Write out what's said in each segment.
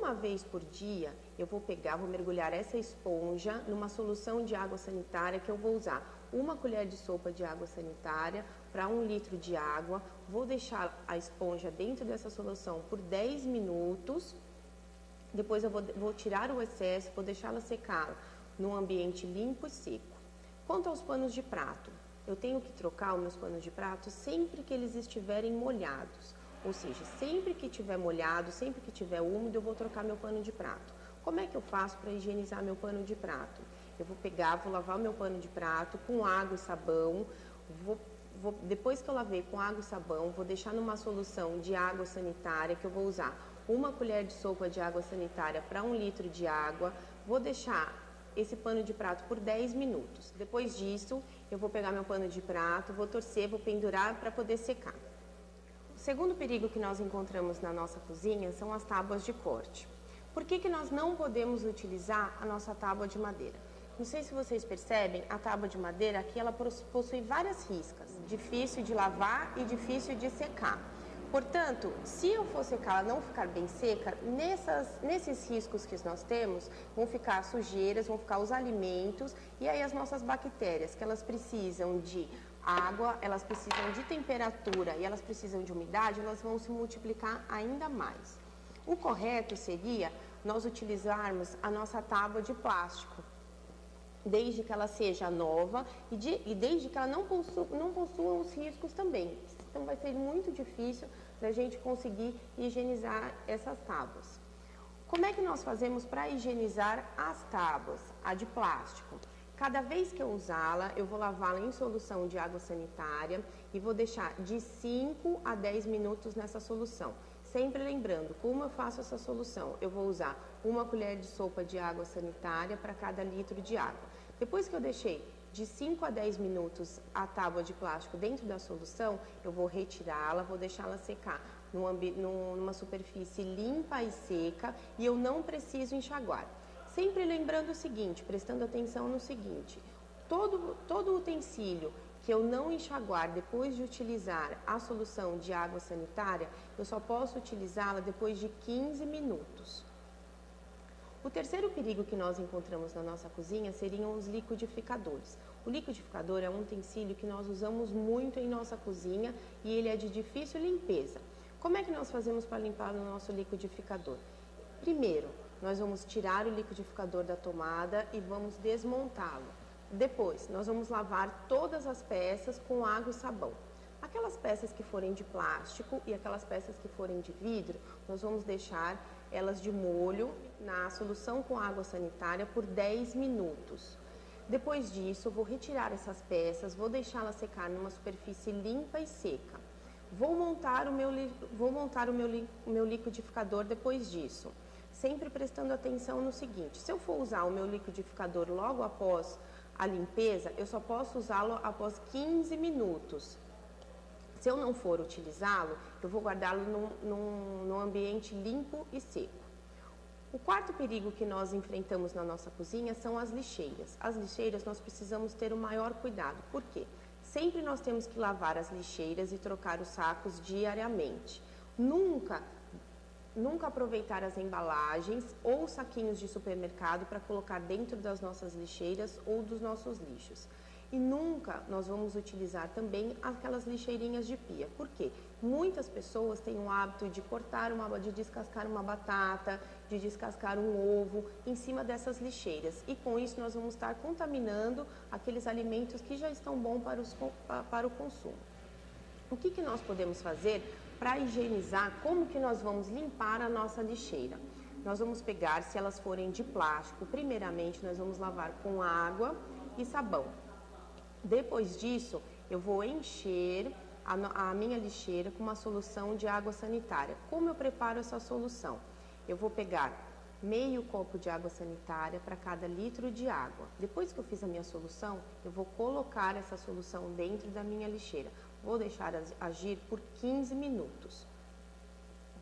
uma vez por dia, eu vou mergulhar essa esponja numa solução de água sanitária que eu vou usar 1 colher de sopa de água sanitária para 1 litro de água. Vou deixar a esponja dentro dessa solução por 10 minutos. Depois eu vou tirar o excesso, vou deixá-la secar num ambiente limpo e seco. Quanto aos panos de prato, eu tenho que trocar os meus panos de prato sempre que eles estiverem molhados. Ou seja, sempre que estiver molhado, sempre que estiver úmido, eu vou trocar meu pano de prato. Como é que eu faço para higienizar meu pano de prato? Eu vou lavar o meu pano de prato com água e sabão. Depois que eu lavei com água e sabão, vou deixar numa solução de água sanitária, que eu vou usar 1 colher de sopa de água sanitária para 1 litro de água. Vou deixar esse pano de prato por 10 minutos. Depois disso, eu vou pegar meu pano de prato, vou torcer, vou pendurar para poder secar. O segundo perigo que nós encontramos na nossa cozinha são as tábuas de corte. Por que nós não podemos utilizar a nossa tábua de madeira? Não sei se vocês percebem, a tábua de madeira aqui ela possui várias riscas, difícil de lavar e difícil de secar. Portanto, se eu for secar ela não ficar bem seca, nesses riscos que nós temos, vão ficar sujeiras, vão ficar os alimentos e aí as nossas bactérias, que elas precisam de água, elas precisam de temperatura e elas precisam de umidade, elas vão se multiplicar ainda mais. O correto seria nós utilizarmos a nossa tábua de plástico, desde que ela seja nova e desde que ela não possua os riscos também. Então vai ser muito difícil da gente conseguir higienizar essas tábuas. Como é que nós fazemos para higienizar as tábuas, a de plástico? Cada vez que eu usá-la, eu vou lavá-la em solução de água sanitária e vou deixar de 5 a 10 minutos nessa solução. Sempre lembrando, como eu faço essa solução? Eu vou usar 1 colher de sopa de água sanitária para cada litro de água. Depois que eu deixei de 5 a 10 minutos a tábua de plástico dentro da solução, eu vou retirá-la, vou deixá-la secar numa superfície limpa e seca e eu não preciso enxaguar. Sempre lembrando o seguinte, prestando atenção no seguinte, todo utensílio que eu não enxaguar depois de utilizar a solução de água sanitária, eu só posso utilizá-la depois de 15 minutos. O terceiro perigo que nós encontramos na nossa cozinha seriam os liquidificadores. O liquidificador é um utensílio que nós usamos muito em nossa cozinha e ele é de difícil limpeza. Como é que nós fazemos para limpar o nosso liquidificador? Primeiro, nós vamos tirar o liquidificador da tomada e vamos desmontá-lo. Depois, nós vamos lavar todas as peças com água e sabão. Aquelas peças que forem de plástico e aquelas peças que forem de vidro, nós vamos deixar elas de molho na solução com água sanitária por 10 minutos. Depois disso, eu vou retirar essas peças, vou deixá-las secar numa superfície limpa e seca. Vou montar o meu liquidificador depois disso. Sempre prestando atenção no seguinte, se eu for usar o meu liquidificador logo após a limpeza, eu só posso usá-lo após 15 minutos. Se eu não for utilizá-lo, eu vou guardá-lo num ambiente limpo e seco. O quarto perigo que nós enfrentamos na nossa cozinha são as lixeiras. As lixeiras nós precisamos ter o maior cuidado. Por quê? Sempre nós temos que lavar as lixeiras e trocar os sacos diariamente. Nunca aproveitar as embalagens ou saquinhos de supermercado para colocar dentro das nossas lixeiras ou dos nossos lixos. E nunca nós vamos utilizar também aquelas lixeirinhas de pia. Por quê? Muitas pessoas têm o hábito de descascar uma batata, de descascar um ovo em cima dessas lixeiras. E com isso nós vamos estar contaminando aqueles alimentos que já estão bons para o consumo. O que nós podemos fazer para higienizar? Como que nós vamos limpar a nossa lixeira? Nós vamos pegar, se elas forem de plástico, primeiramente nós vamos lavar com água e sabão. Depois disso, eu vou encher a minha lixeira com uma solução de água sanitária. Como eu preparo essa solução? Eu vou pegar meio copo de água sanitária para cada litro de água. Depois que eu fiz a minha solução, eu vou colocar essa solução dentro da minha lixeira. Vou deixar agir por 15 minutos.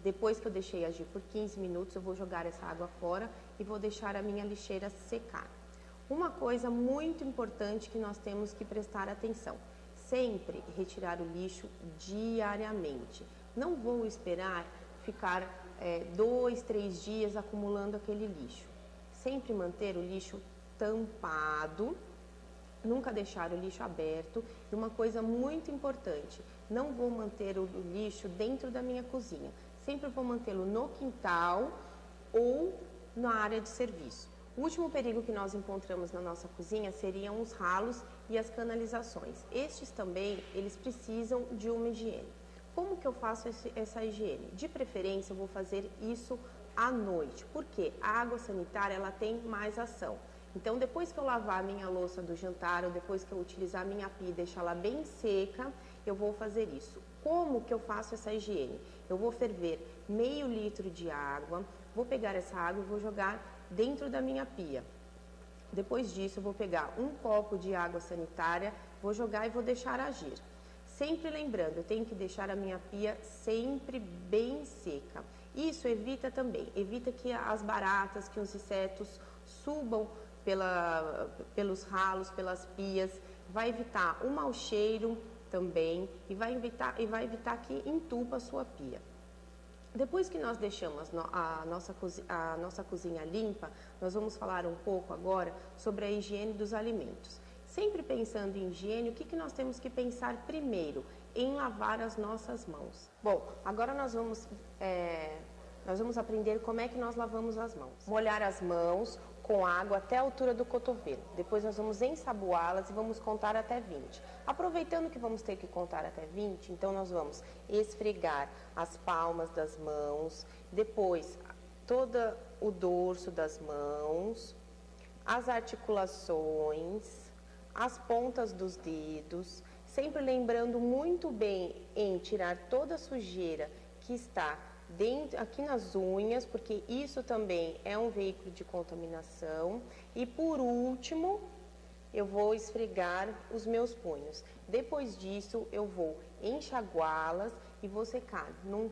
Depois que eu deixei agir por 15 minutos, eu vou jogar essa água fora e vou deixar a minha lixeira secar. Uma coisa muito importante que nós temos que prestar atenção, sempre retirar o lixo diariamente. Não vou esperar ficar 2, 3 dias acumulando aquele lixo. Sempre manter o lixo tampado, nunca deixar o lixo aberto. E uma coisa muito importante, não vou manter o lixo dentro da minha cozinha. Sempre vou mantê-lo no quintal ou na área de serviço. O último perigo que nós encontramos na nossa cozinha seriam os ralos e as canalizações. Estes também, eles precisam de uma higiene. Como que eu faço essa higiene? De preferência, eu vou fazer isso à noite, porque a água sanitária ela tem mais ação. Então, depois que eu lavar a minha louça do jantar, ou depois que eu utilizar a minha pia e deixar ela bem seca, eu vou fazer isso. Como que eu faço essa higiene? Eu vou ferver meio litro de água, vou pegar essa água e vou jogar dentro da minha pia. Depois disso, eu vou pegar um copo de água sanitária, vou jogar e vou deixar agir. Sempre lembrando, eu tenho que deixar a minha pia sempre bem seca. Isso evita que as baratas, que os insetos subam pelos ralos, pelas pias, vai evitar o mau cheiro também e vai evitar que entupa a sua pia. Depois que nós deixamos a nossa cozinha limpa, nós vamos falar um pouco agora sobre a higiene dos alimentos. Sempre pensando em higiene, o que nós temos que pensar primeiro? Em lavar as nossas mãos. Bom, agora nós vamos aprender como é que nós lavamos as mãos. Molhar as mãos com água até a altura do cotovelo. Depois nós vamos ensaboá-las e vamos contar até 20. Aproveitando que vamos ter que contar até 20, então nós vamos esfregar as palmas das mãos, depois todo o dorso das mãos, as articulações, as pontas dos dedos, sempre lembrando muito bem em tirar toda a sujeira que está aqui nas unhas, porque isso também é um veículo de contaminação. E por último, eu vou esfregar os meus punhos. Depois disso, eu vou enxaguá-las e vou secar num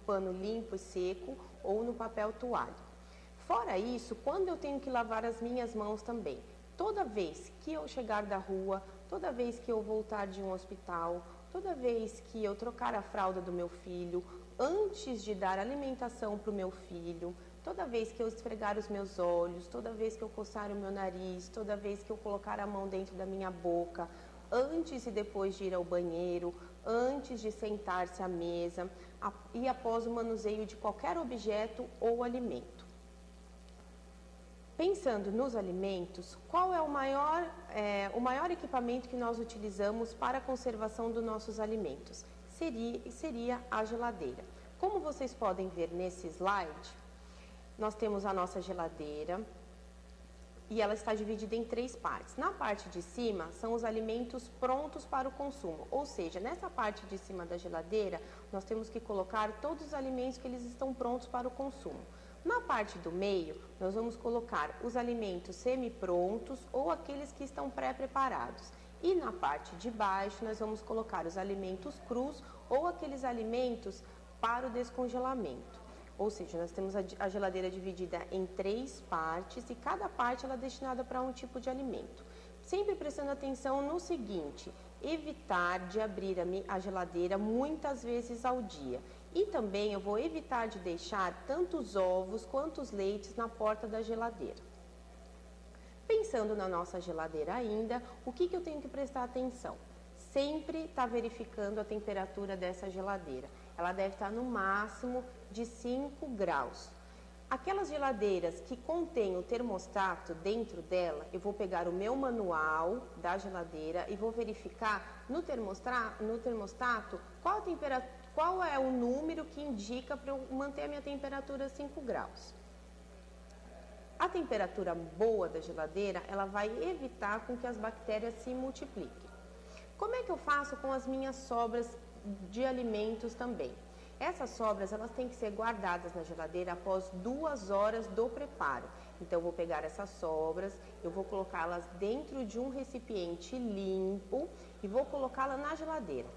pano limpo e seco ou no papel toalha. Fora isso, quando eu tenho que lavar as minhas mãos também, toda vez que eu chegar da rua, toda vez que eu voltar de um hospital, toda vez que eu trocar a fralda do meu filho, antes de dar alimentação para o meu filho, toda vez que eu esfregar os meus olhos, toda vez que eu coçar o meu nariz, toda vez que eu colocar a mão dentro da minha boca, antes e depois de ir ao banheiro, antes de sentar-se à mesa e após o manuseio de qualquer objeto ou alimento. Pensando nos alimentos, qual é o maior equipamento que nós utilizamos para a conservação dos nossos alimentos? Seria a geladeira. Como vocês podem ver nesse slide, nós temos a nossa geladeira e ela está dividida em 3 partes. Na parte de cima são os alimentos prontos para o consumo, ou seja, nessa parte de cima da geladeira nós temos que colocar todos os alimentos que eles estão prontos para o consumo. Na parte do meio, nós vamos colocar os alimentos semi-prontos ou aqueles que estão pré-preparados. E na parte de baixo, nós vamos colocar os alimentos crus ou aqueles alimentos para o descongelamento. Ou seja, nós temos a geladeira dividida em 3 partes e cada parte ela é destinada para um tipo de alimento. Sempre prestando atenção no seguinte: evitar de abrir a geladeira muitas vezes ao dia. E também eu vou evitar de deixar tanto os ovos quanto os leites na porta da geladeira. Pensando na nossa geladeira ainda, o que eu tenho que prestar atenção? Sempre estar verificando a temperatura dessa geladeira. Ela deve estar no máximo de 5 graus. Aquelas geladeiras que contêm o termostato dentro dela, eu vou pegar o meu manual da geladeira e vou verificar no termostato qual é o número que indica para eu manter a minha temperatura a 5 graus. A temperatura boa da geladeira, ela vai evitar com que as bactérias se multipliquem. Como é que eu faço com as minhas sobras de alimentos também? Essas sobras, elas têm que ser guardadas na geladeira após 2 horas do preparo. Então, eu vou pegar essas sobras, eu vou colocá-las dentro de um recipiente limpo e vou colocá-la na geladeira.